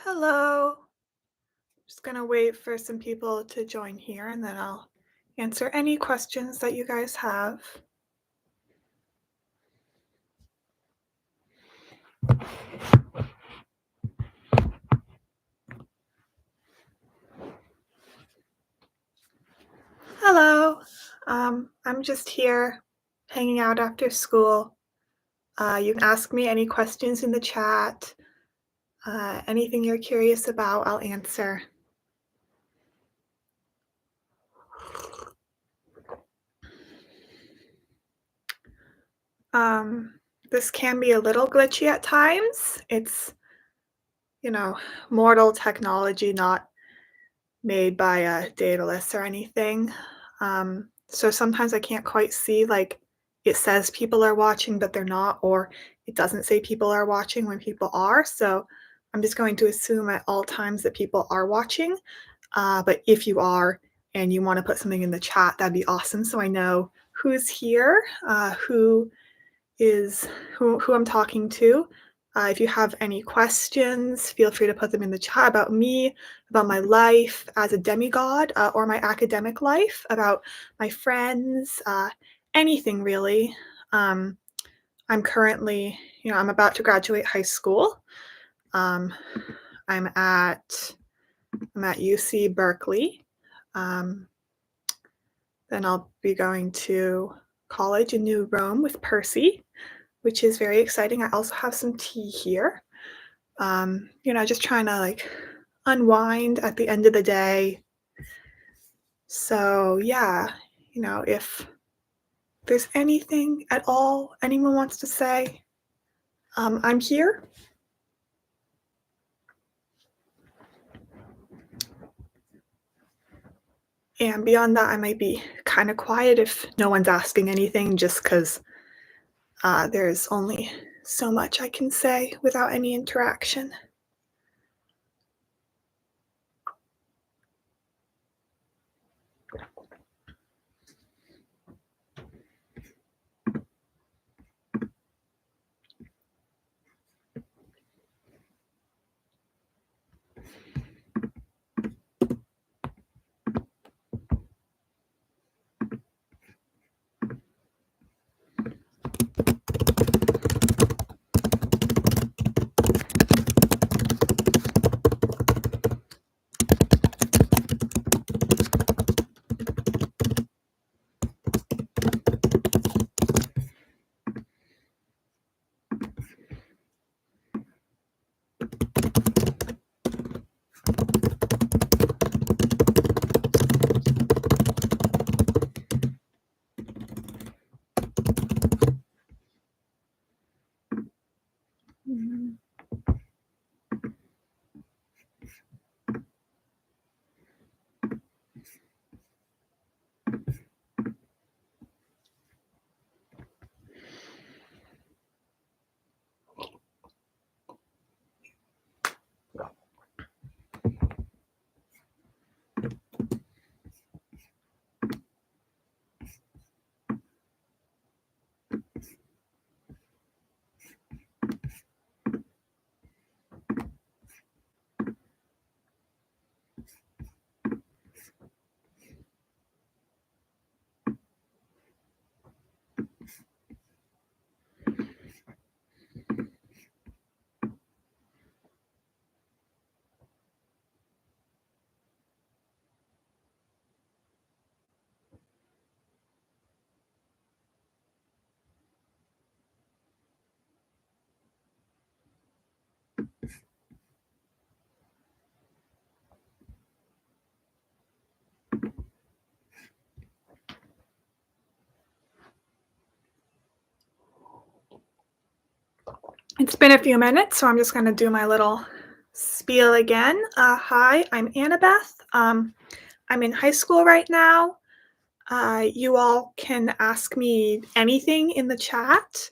Hello. Just gonna wait for some people to join here and then I'll answer any questions that you guys have. Hello. I'm just here hanging out after school. You can ask me any questions in the chat. Anything you're curious about, I'll answer. Um, this can be a little glitchy at times. It's, you know, mortal technology, not made by a Daedalus or anything. So sometimes I can't quite see, like, it says people are watching, but they're not, or it doesn't say people are watching when people are. So I'm just going to assume at all times that people are watching. But if you are and you want to put something in the chat, that'd be awesome. So I know who's here, who I'm talking to. If you have any questions, feel free to put them in the chat about me, about my life as a demigod, or my academic life, about my friends, anything really. Um, I'm currently, I'm about to graduate high school. Um, I'm at UC Berkeley. Um, then I'll be going to college in New Rome with Percy, which is very exciting. I also have some tea here. Just trying to like unwind at the end of the day. So yeah, if there's anything at all anyone wants to say, I'm here. And beyond that, I might be kind of quiet if no one's asking anything, just because there's only so much I can say without any interaction. Mhm. It's been a few minutes, so I'm just going to do my little spiel again. Hi, I'm Annabeth. I'm in high school right now. You all can ask me anything in the chat,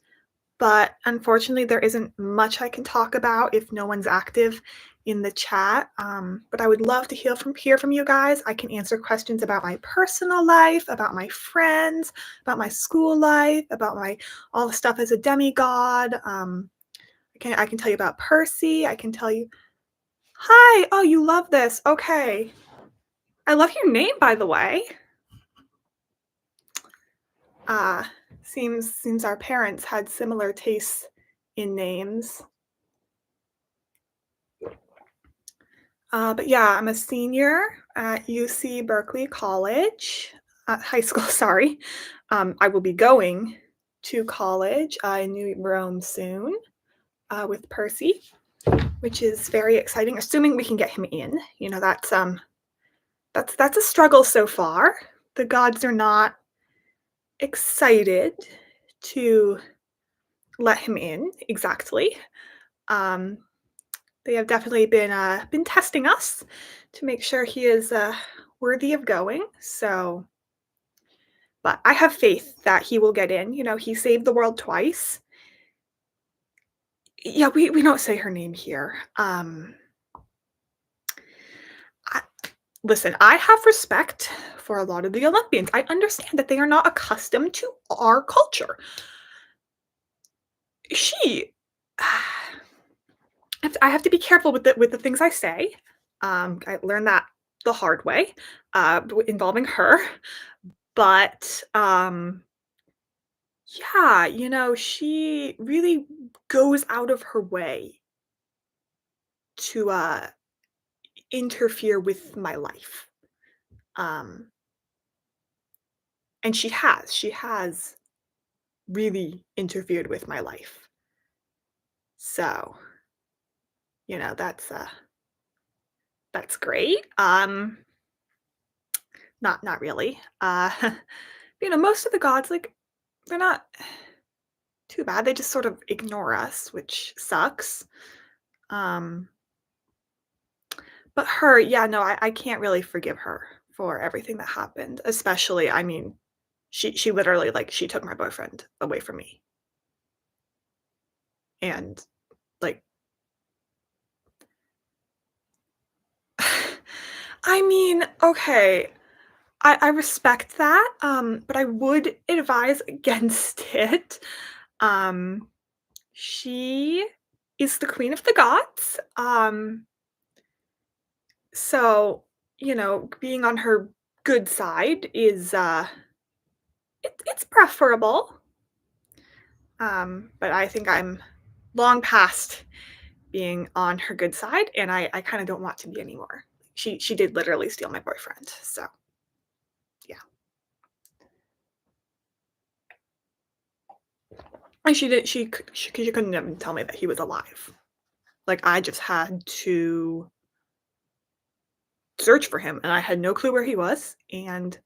but unfortunately, there isn't much I can talk about if no one's active in the chat. But I would love to hear from you guys. I can answer questions about my personal life, about my friends, about my school life, about all the stuff as a demigod. I can tell you about Percy. I can tell you Hi. Oh, you love this. Okay. I love your name, by the way. Uh, seems our parents had similar tastes in names. But yeah, I'm a senior at UC Berkeley College, high school. Sorry. I will be going to college in New Rome soon with Percy, which is very exciting. Assuming we can get him in. That's a struggle so far. The gods are not excited to let him in exactly. Um, they have definitely been testing us to make sure he is worthy of going. So, but I have faith that he will get in. He saved the world twice. Yeah, we don't say her name here. I, Listen, I have respect for a lot of the Olympians. I understand that they are not accustomed to our culture. She I have to be careful with the things I say. I learned that the hard way, involving her. But yeah, she really goes out of her way to interfere with my life. Um, and she has really interfered with my life. So, you know, that's uh that's great. Not really. Most of the gods, like, they're not too bad. They just sort of ignore us, which sucks. Um, but her, yeah, no, I can't really forgive her for everything that happened. Especially, I mean, she literally, like, she took my boyfriend away from me. And like I mean, okay, I respect that, but I would advise against it. Um, she is the queen of the gods. So, being on her good side is it's preferable. But I think I'm long past being on her good side, and I kind of don't want to be anymore. She did literally steal my boyfriend. So, yeah. And she couldn't even tell me that he was alive. Like, I just had to search for him, and I had no clue where he was, and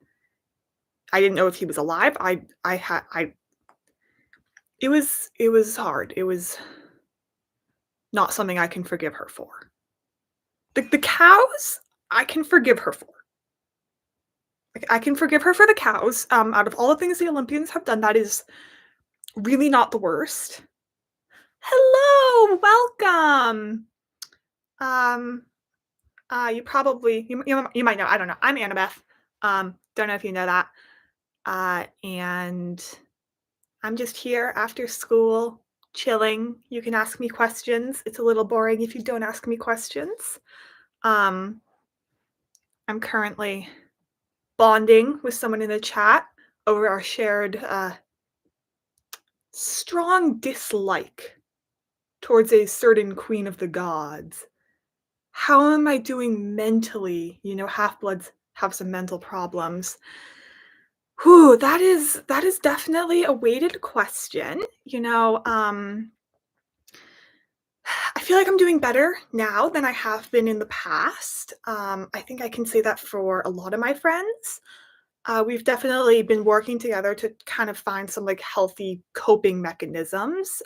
I didn't know if he was alive. I had I it was hard. It was not something I can forgive her for. The cows, I can forgive her for. Like, I can forgive her for the cows. Out of all the things the Olympians have done, that is really not the worst. Hello, welcome. Um, you might know. I don't know. I'm Annabeth. Don't know if you know that. And I'm just here after school, chilling. You can ask me questions. It's a little boring if you don't ask me questions. Um, I'm currently bonding with someone in the chat over our shared strong dislike towards a certain queen of the gods. How am I doing mentally? Half bloods have some mental problems. Whew, that is definitely a weighted question. I feel like I'm doing better now than I have been in the past. I think I can say that for a lot of my friends. We've definitely been working together to kind of find some like healthy coping mechanisms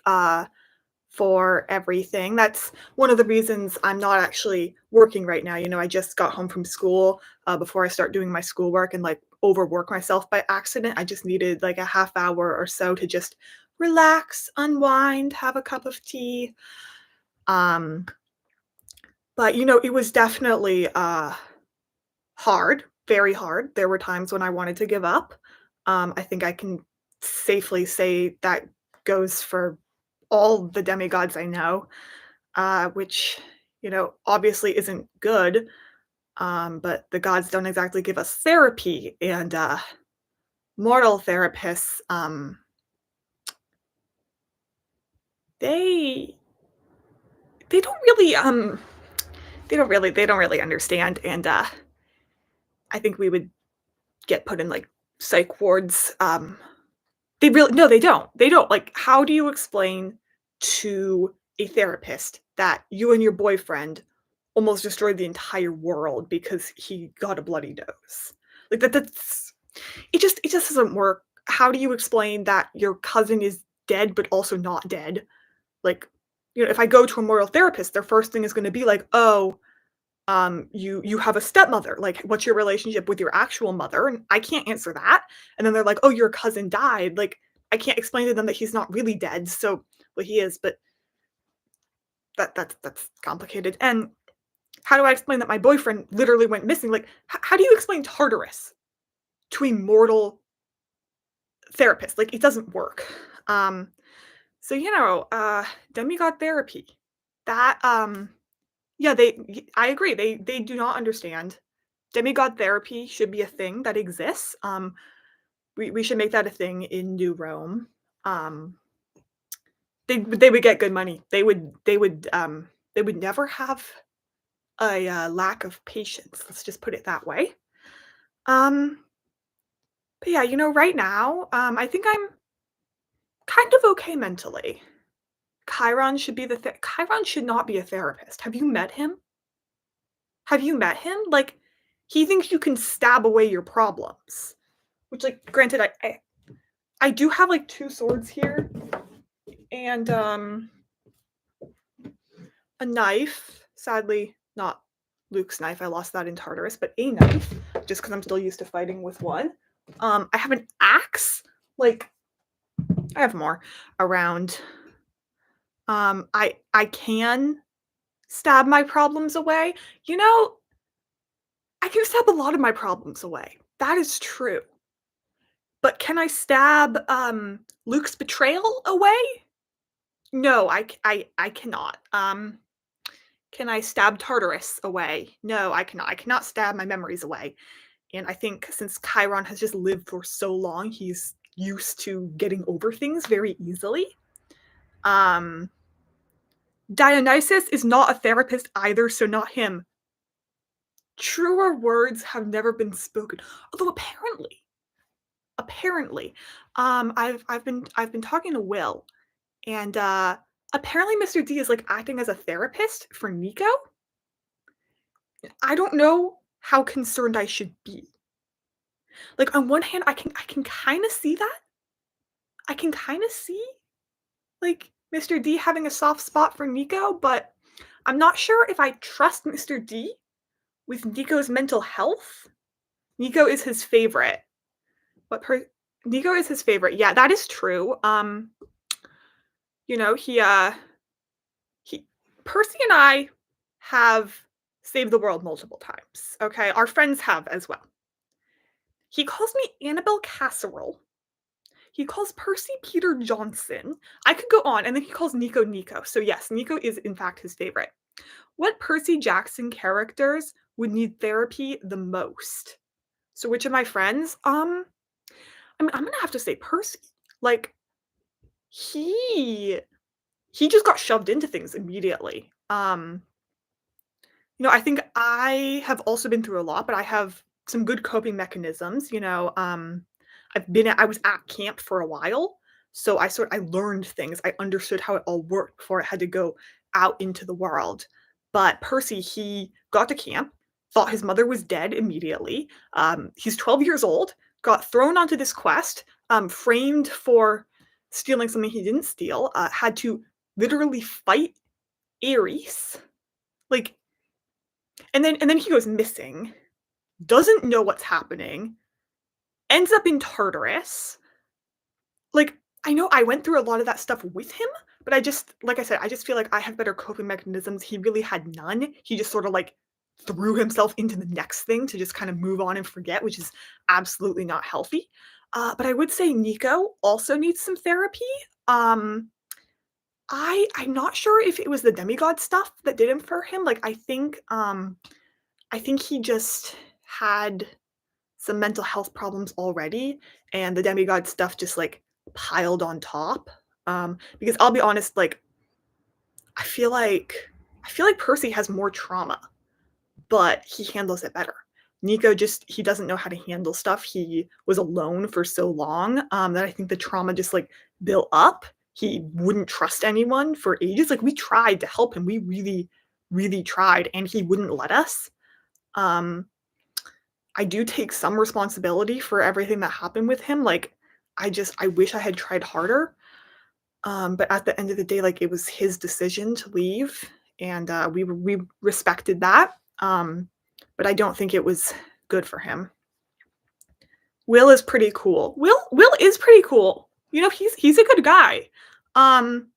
for everything. That's one of the reasons I'm not actually working right now. I just got home from school before I start doing my schoolwork and like overwork myself by accident. I just needed like a half hour or so to just relax, unwind, have a cup of tea. Um, but it was definitely hard, very hard. There were times when I wanted to give up. I think I can safely say that goes for all the demigods I know, which obviously isn't good. But the gods don't exactly give us therapy, and mortal therapists, they they don't really they don't really understand, and I think we would get put in like psych wards. They really no, they don't. They don't. Like, how do you explain to a therapist that you and your boyfriend almost destroyed the entire world because he got a bloody nose? Like that's it just doesn't work. How do you explain that your cousin is dead but also not dead? Like, if I go to a moral therapist, their first thing is gonna be like, "Oh, you have a stepmother. Like, what's your relationship with your actual mother?" And I can't answer that. And then they're like, "Oh, your cousin died." Like, I can't explain to them that he's not really dead. So, well, he is, but that's complicated. And how do I explain that my boyfriend literally went missing? Like, how do you explain Tartarus to a mortal therapist? Like, it doesn't work. Um, so demigod therapy. That yeah, I agree. They do not understand. Demigod therapy should be a thing that exists. We should make that a thing in New Rome. Um, they would get good money. They would never have a lack of patience. Let's just put it that way. Um, but yeah, right now, I think I'm kind of okay mentally. Chiron should not be a therapist. Have you met him? Have you met him? Like, he thinks you can stab away your problems. Which, like, granted, I do have like two swords here, and a knife. Sadly, not Luke's knife. I lost that in Tartarus, but a knife, just because I'm still used to fighting with one. I have an axe. Like, I have more around. I can stab my problems away. You know, I can stab a lot of my problems away. That is true. But can I stab Luke's betrayal away? No, I cannot. Can I stab Tartarus away? No, I cannot. I cannot stab my memories away. And I think since Chiron has just lived for so long, he's used to getting over things very easily. Um, Dionysus is not a therapist either, so not him. Truer words have never been spoken. Although apparently, I've been talking to Will, and apparently Mr. D is like acting as a therapist for Nico. I don't know how concerned I should be. Like, on one hand, I can kind of see that. I can kind of see like Mr. D having a soft spot for Nico, but I'm not sure if I trust Mr. D with Nico's mental health. Nico is his favorite. But Nico is his favorite. Yeah, that is true. You know, he Percy and I have saved the world multiple times. Okay, our friends have as well. He calls me Annabelle Casserole. He calls Percy Peter Johnson. I could go on, and then he calls Nico Nico. So yes, Nico is in fact his favorite. What Percy Jackson characters would need therapy the most? So which of my friends? I'm gonna have to say Percy. Like, he he just got shoved into things immediately. I think I have also been through a lot, but I have some good coping mechanisms. I was at camp for a while, so I learned things. I understood how it all worked before I had to go out into the world. But Percy, he got to camp, thought his mother was dead immediately. He's 12 years old, got thrown onto this quest, framed for stealing something he didn't steal, had to literally fight Ares. Like, and then he goes missing, doesn't know what's happening, ends up in Tartarus. Like, I know I went through a lot of that stuff with him, but like I said, I just feel like I have better coping mechanisms. He really had none. He just sort of like threw himself into the next thing to just kind of move on and forget, which is absolutely not healthy. But I would say Nico also needs some therapy. Um, I'm not sure if it was the demigod stuff that did it for him, like, I think he just had some mental health problems already, and the demigod stuff just, like, piled on top, because I'll be honest, like, I feel like I feel like Percy has more trauma, but he handles it better. Nico just he doesn't know how to handle stuff. He was alone for so long, that I think the trauma just, like, built up. He wouldn't trust anyone for ages. Like, we tried to help him. We really, really tried, and he wouldn't let us. Um, I do take some responsibility for everything that happened with him. Like, I wish I had tried harder. But at the end of the day, like, it was his decision to leave, and, we respected that, but I don't think it was good for him. Will is pretty cool. Will is pretty cool. You know, he's a good guy. Um,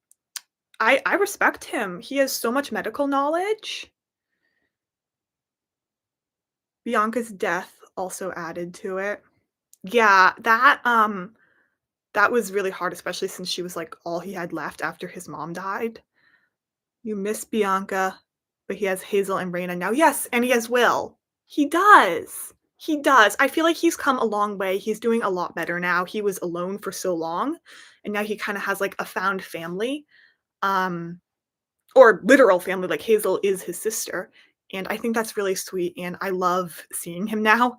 I respect him. He has so much medical knowledge. Bianca's death also added to it. Yeah, that was really hard, especially since she was, like, all he had left after his mom died. You miss Bianca, but he has Hazel and Raina now. Yes, and he has Will. He does. He does. I feel like he's come a long way. He's doing a lot better now. He was alone for so long, and now he kinda has, like, a found family, um, or literal family, like, Hazel is his sister, and I think that's really sweet, and I love seeing him now,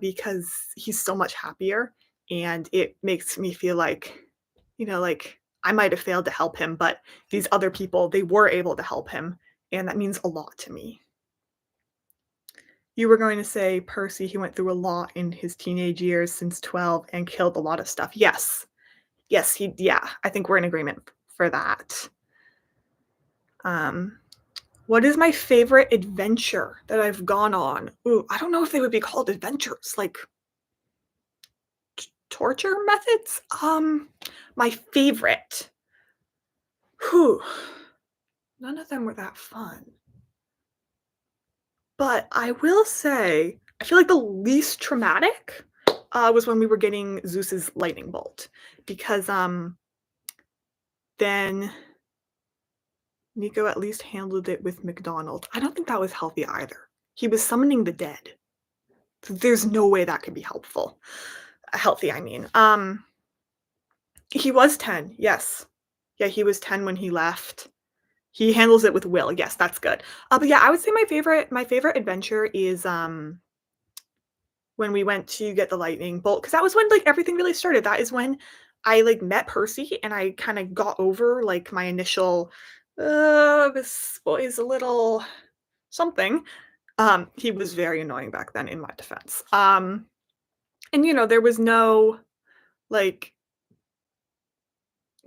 because he's so much happier, and it makes me feel like, like, I might have failed to help him, but these other people, they were able to help him, and that means a lot to me. You were going to say Percy, he went through a lot in his teenage years since 12 and killed a lot of stuff. Yes. Yes, yeah, I think we're in agreement for that. Um, what is my favorite adventure that I've gone on? Ooh, I don't know if they would be called adventures, like torture methods? My favorite. Whew. None of them were that fun. But I will say, I feel like the least traumatic, was when we were getting Zeus's lightning bolt because, then Nico at least handled it with McDonald. I don't think that was healthy either. He was summoning the dead. There's no way that could be helpful. Healthy, I mean. He was 10, yes. Yeah, he was 10 when he left. He handles it with will, yes, that's good. But yeah, I would say my favorite adventure is, when we went to get the lightning bolt, because that was when, like, everything really started. That is when I, like, met Percy and I kinda got over, like, my initial, this boy's a little something." He was very annoying back then in my defense. And, there was no, like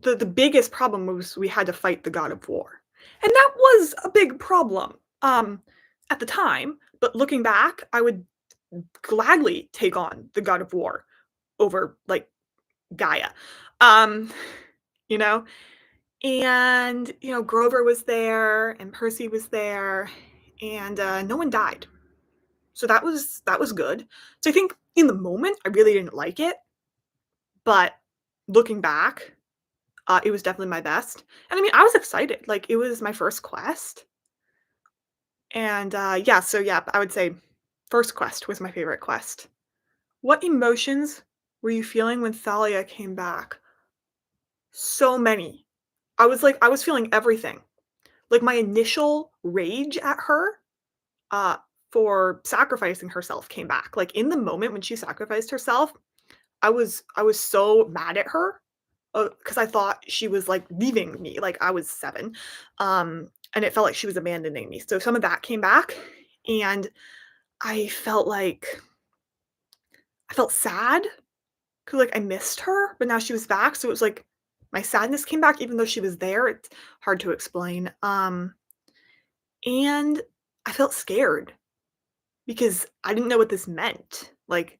the biggest problem was we had to fight the god of war, and that was a big problem, at the time, but looking back, I would gladly take on the god of war over, like, Gaia. Um, you know? And, Grover was there and Percy was there, and, no one died. So that was good. So I think in the moment, I really didn't like it, but looking back, it was definitely my best. And I mean, I was excited, like, it was my first quest, and, yeah, so yeah, I would say first quest was my favorite quest. What emotions were you feeling when Thalia came back? So many. I was feeling everything. Like, my initial rage at her, uh, for sacrificing herself came back. Like, in the moment when she sacrificed herself, I was so mad at her, because I thought she was, like, leaving me, like, I was 7, and it felt like she was abandoning me. So some of that came back, and I felt like I felt sad 'cause, like, I missed her, but now she was back, so it was like my sadness came back even though she was there. It's hard to explain. And I felt scared because I didn't know what this meant. Like,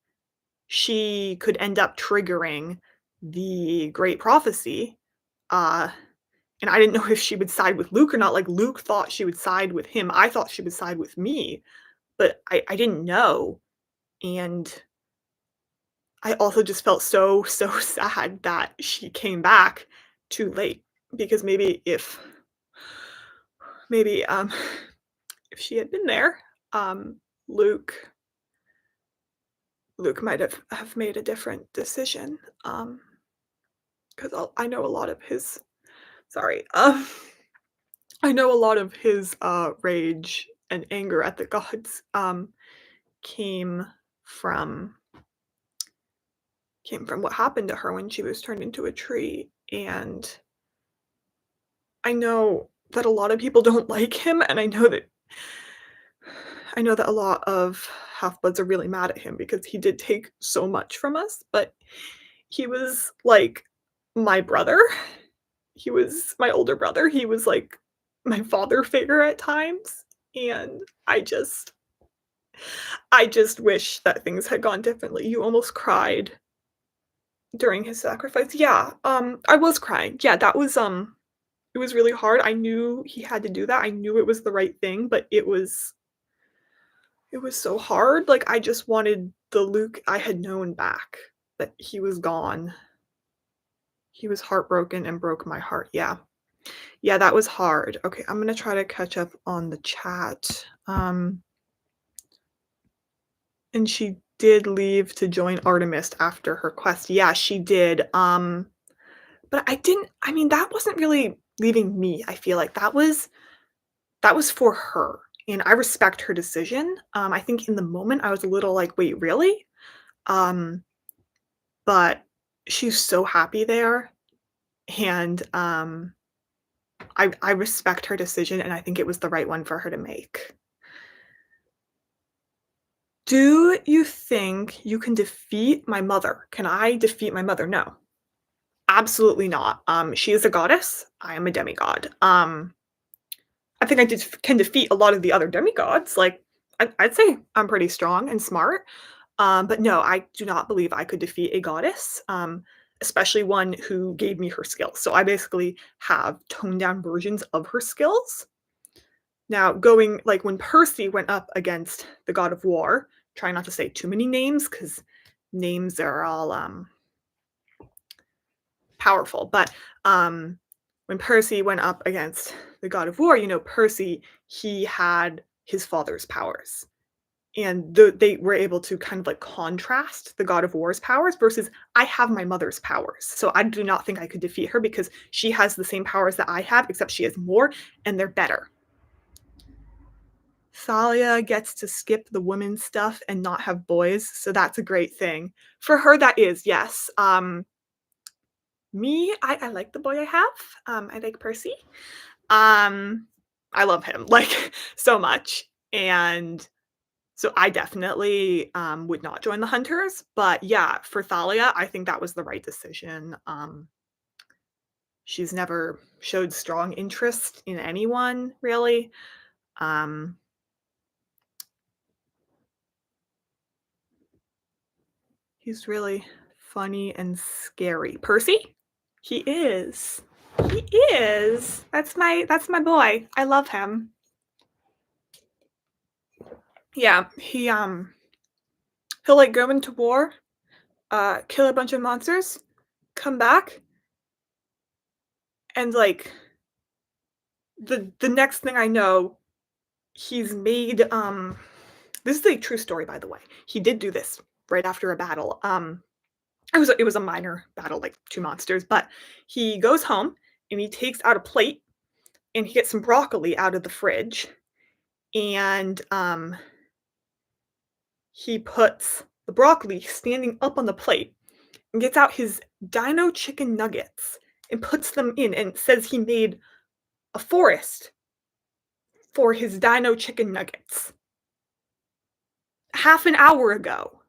she could end up triggering the great prophecy, uh, and I didn't know if she would side with Luke or not. Like, Luke thought she would side with him. I thought she would side with me, but I didn't know, and I also just felt so, so sad that she came back too late. because maybe, if she had been there, um, Luke Luke might have made a different decision, because I know a lot of his sorry, I know a lot of his, rage and anger at the gods, came from what happened to her when she was turned into a tree, and I know that a lot of people don't like him, and I know that a lot of half-bloods are really mad at him because he did take so much from us, but he was like my brother. He was my older brother. He was like my father figure at times, and I just wish that things had gone differently. You almost cried during his sacrifice. Yeah, I was crying. Yeah, it was really hard. I knew he had to do that. I knew it was the right thing, but it was so hard. Like, I just wanted the Luke I had known back, but he was gone. He was heartbroken and broke my heart. Yeah. Yeah, that was hard. Okay, I'm gonna try to catch up on the chat. And she did leave to join Artemis after her quest. Yeah, she did. But I mean, that wasn't really leaving me, I feel like. That was for her, and I respect her decision. I think in the moment I was a little like, "Wait, really?" Um, but she's so happy there, and, I respect her decision, and I think it was the right one for her to make. Do you think you can defeat my mother? Can I defeat my mother? No, absolutely not. She is a goddess. I am a demigod. I think can defeat a lot of the other demigods. Like, I'd say I'm pretty strong and smart. But no, I do not believe I could defeat a goddess, especially one who gave me her skills. So I basically have toned down versions of her skills. Now, going like when Percy went up against the god of war, try not to say too many names because names are all powerful. But when Percy went up against the god of war, Percy, he had his father's powers. And they were able to kind of like contrast the god of war's powers versus I have my mother's powers. So I do not think I could defeat her because she has the same powers that I have, except she has more and they're better. Thalia gets to skip the women's stuff and not have boys, so that's a great thing. For her, that is, yes. Me, I like the boy I have. I like Percy. Um, I love him, like, so much, and so I definitely, would not join the Hunters, but yeah, for Thalia, I think that was the right decision. She's never showed strong interest in anyone, really. Um, he's really funny and scary. Percy? He is. He is. That's my boy. I love him. Yeah, he'll, like, go into war, kill a bunch of monsters, come back, and, like, the next thing I know, he's made, this is a true story, by the way. He did do this right after a battle. It was a minor battle, like 2 monsters, but he goes home, and he takes out a plate, and he gets some broccoli out of the fridge, and, he puts the broccoli standing up on the plate, and gets out his dino chicken nuggets, and puts them in, and says he made a forest for his dino chicken nuggets. Half an hour ago,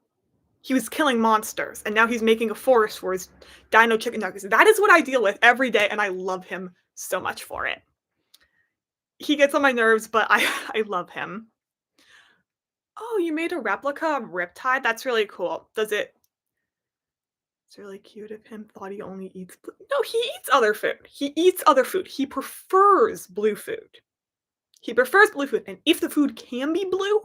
he was killing monsters, and now he's making a forest for his dino chicken nuggets. That is what I deal with every day, and I love him so much for it. He gets on my nerves, but I love him. Oh, you made a replica of Riptide? That's really cool. It's really cute of him. Thought he only eats blue. No, he eats other food. He eats other food. He prefers blue food. He prefers blue food, and if the food can be blue,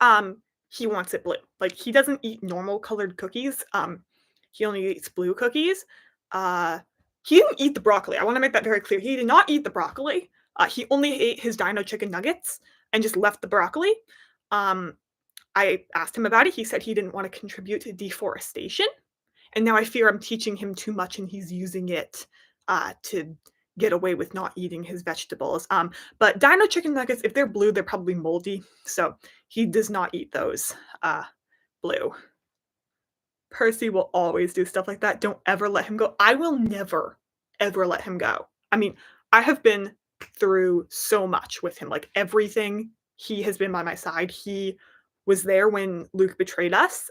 um, he wants it blue. Like, he doesn't eat normal colored cookies. He only eats blue cookies. Uh, He didn't eat the broccoli. I wanna make that very clear. He did not eat the broccoli. He only ate his dino chicken nuggets and just left the broccoli. Um, I asked him about it. He said he didn't wanna contribute to deforestation, and now I fear I'm teaching him too much and he's using it, to get away with not eating his vegetables. But dino chicken nuggets, if they're blue, they're probably moldy, so he does not eat those, blue. Percy will always do stuff like that. Don't ever let him go. I will never, ever let him go. I mean, I have been through so much with him, like everything. He has been by my side. He was there when Luke betrayed us.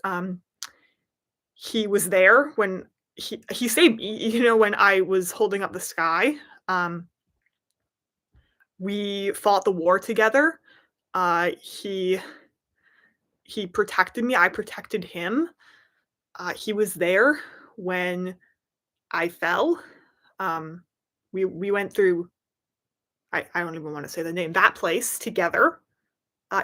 He was there when he saved me, when I was holding up the sky. Um, we fought the war together. He protected me. I protected him. He was there when I fell. Um, we went through I don't even wanna say the name, that place together.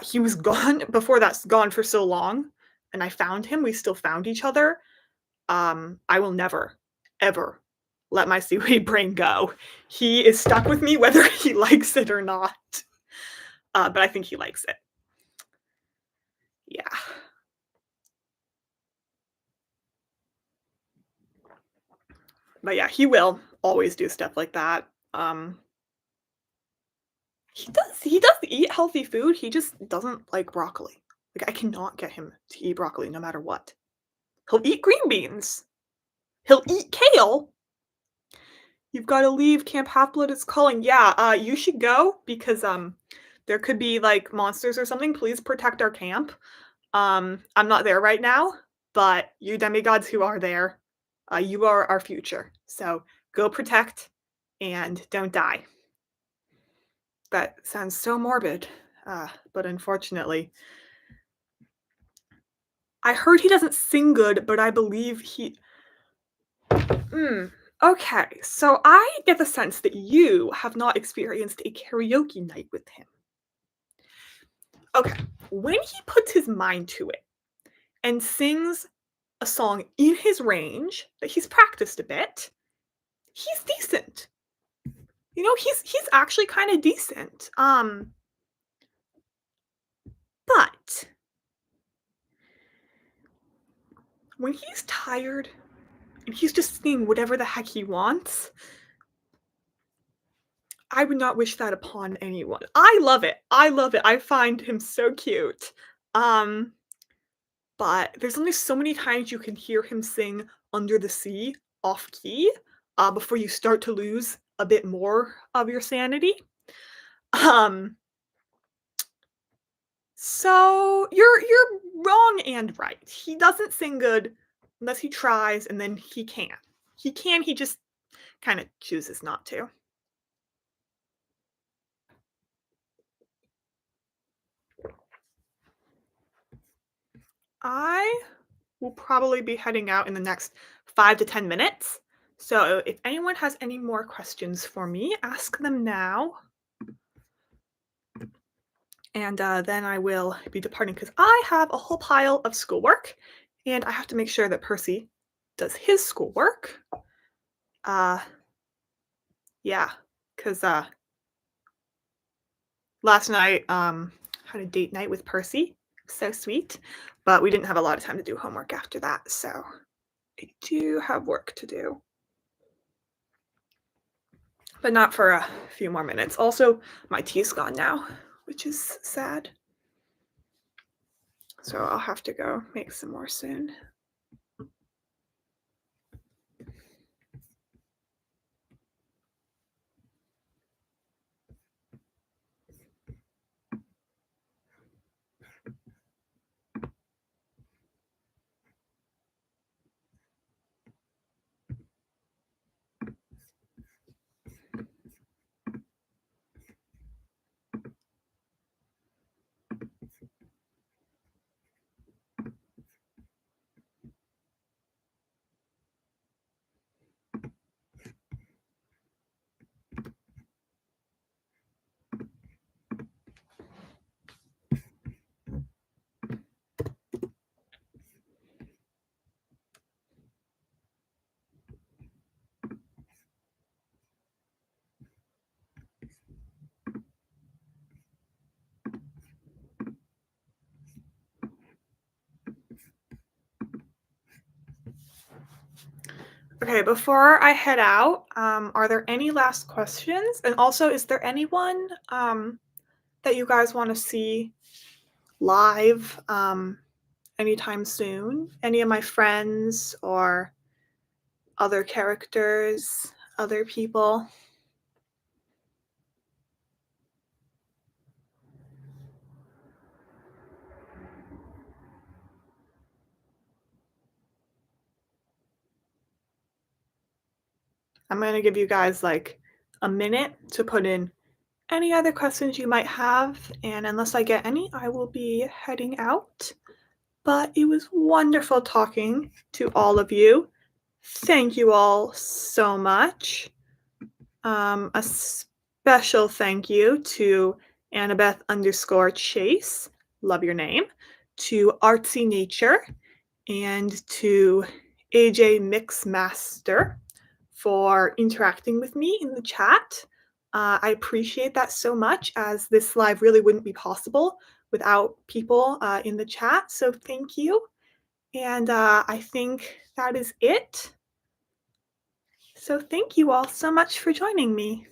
He was gone before that's gone for so long, and I found him, we still found each other. I will never, ever let my seaweed brain go. He is stuck with me whether he likes it or not, but I think he likes it. Yeah. But yeah, he will always do stuff like that. He does eat healthy food, he just doesn't like broccoli. Like, I cannot get him to eat broccoli no matter what. He'll eat green beans. He'll eat kale. "You've gotta leave, Camp Half-Blood is calling." "Yeah, you should go because, there could be, like, monsters or something. Please protect our camp." I'm not there right now, but you demigods who are there, you are our future. So, go protect and don't die. That sounds so morbid, but unfortunately I heard he doesn't sing good, but I believe he okay, so I get the sense that you have not experienced a karaoke night with him. Okay, when he puts his mind to it and sings a song in his range that he's practiced a bit, he's decent. He's actually kinda decent. But when he's tired and he's just singing whatever the heck he wants, I would not wish that upon anyone. I love it. I love it. I find him so cute. Um, but there's only so many times you can hear him sing Under the Sea off key, before you start to lose a bit more of your sanity. Um, so you're wrong and right. He doesn't sing good unless he tries, and then he can. He can, he just kinda chooses not to. I will probably be heading out in the next 5 to 10 minutes. So if anyone has any more questions for me, ask them now. And then I will be departing because I have a whole pile of schoolwork and I have to make sure that Percy does his schoolwork. Uh, yeah, because last night had a date night with Percy. So sweet. But we didn't have a lot of time to do homework after that. So I do have work to do. But not for a few more minutes. Also, my tea's gone now, which is sad. So I'll have to go make some more soon. Okay, before I head out, are there any last questions? And also, is there anyone that you guys want to see live anytime soon? Any of my friends or other characters, other people? I'm going to give you guys like a minute to put in any other questions you might have. And unless I get any, I will be heading out. But it was wonderful talking to all of you. Thank you all so much. A special thank you to Annabeth_Chase, love your name, to Artsy Nature, and to AJ Mixmaster for interacting with me in the chat. I appreciate that so much, as this live really wouldn't be possible without people in the chat. So thank you. And I think that is it. So thank you all so much for joining me.